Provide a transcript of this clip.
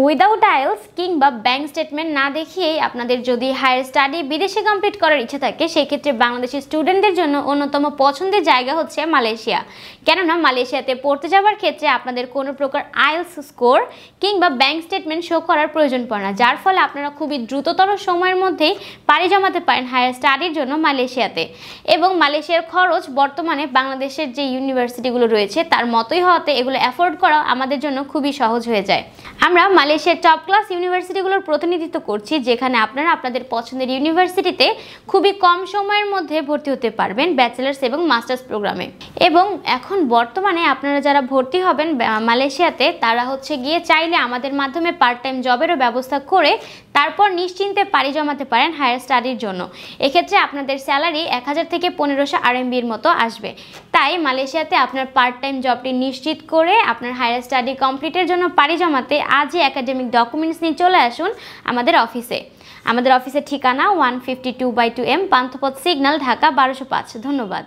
Without IELTS কিংবা bank statement না দেখিয়েই আপনাদের যদি হায়ার স্টাডি বিদেশে কমপ্লিট করার ইচ্ছা থাকে, সেই ক্ষেত্রে বাংলাদেশি স্টুডেন্টদের জন্য অন্যতম পছন্দের জায়গা হচ্ছে মালয়েশিয়া। কেননা মালয়েশিয়াতে পড়তে যাওয়ার ক্ষেত্রে আপনাদের কোনো প্রকার আইএলস স্কোর কিংবা ব্যাংক স্টেটমেন্ট শো করার প্রয়োজন পড়ে না, যার ফলে আপনারা খুবই দ্রুততর সময়ের মধ্যেই পাড়ি জমাতে পারেন হায়ার স্টাডির জন্য মালয়েশিয়াতে। এবং মালয়েশিয়ার খরচ বর্তমানে বাংলাদেশের যে ইউনিভার্সিটিগুলো রয়েছে তার মতোই হওয়াতে এগুলো অ্যাফোর্ড করা আমাদের জন্য খুবই সহজ হয়ে যায়। আমরা মালয়েশিয়ার টপ ক্লাস ইউনিভার্সিটিগুলোর প্রতিনিধিত্ব করছি, যেখানে আপনারা আপনাদের পছন্দের ইউনিভার্সিটিতে খুবই কম সময়ের মধ্যে ভর্তি হতে পারবেন ব্যাচেলার্স এবং মাস্টার্স প্রোগ্রামে। এবং এখন বর্তমানে আপনারা যারা ভর্তি হবেন মালয়েশিয়াতে, তারা হচ্ছে গিয়ে চাইলে আমাদের মাধ্যমে পার্ট টাইম জবেরও ব্যবস্থা করে তারপর নিশ্চিন্তে পাড়ি জমাতে পারেন হায়ার স্টাডির জন্য। এক্ষেত্রে আপনাদের স্যালারি 1000 থেকে 1500 RMBর মতো আসবে। তাই মালয়েশিয়াতে আপনার পার্ট টাইম জবটি নিশ্চিত করে আপনার হায়ার স্টাডি কমপ্লিটের জন্য পাড়ি জমাতে আজই একাডেমিক ডকুমেন্টস নিয়ে চলে আসুন আমাদের অফিসে। আমাদের অফিসের ঠিকানা 152/2M পান্থপথ সিগন্যাল, ঢাকা 1205। ধন্যবাদ।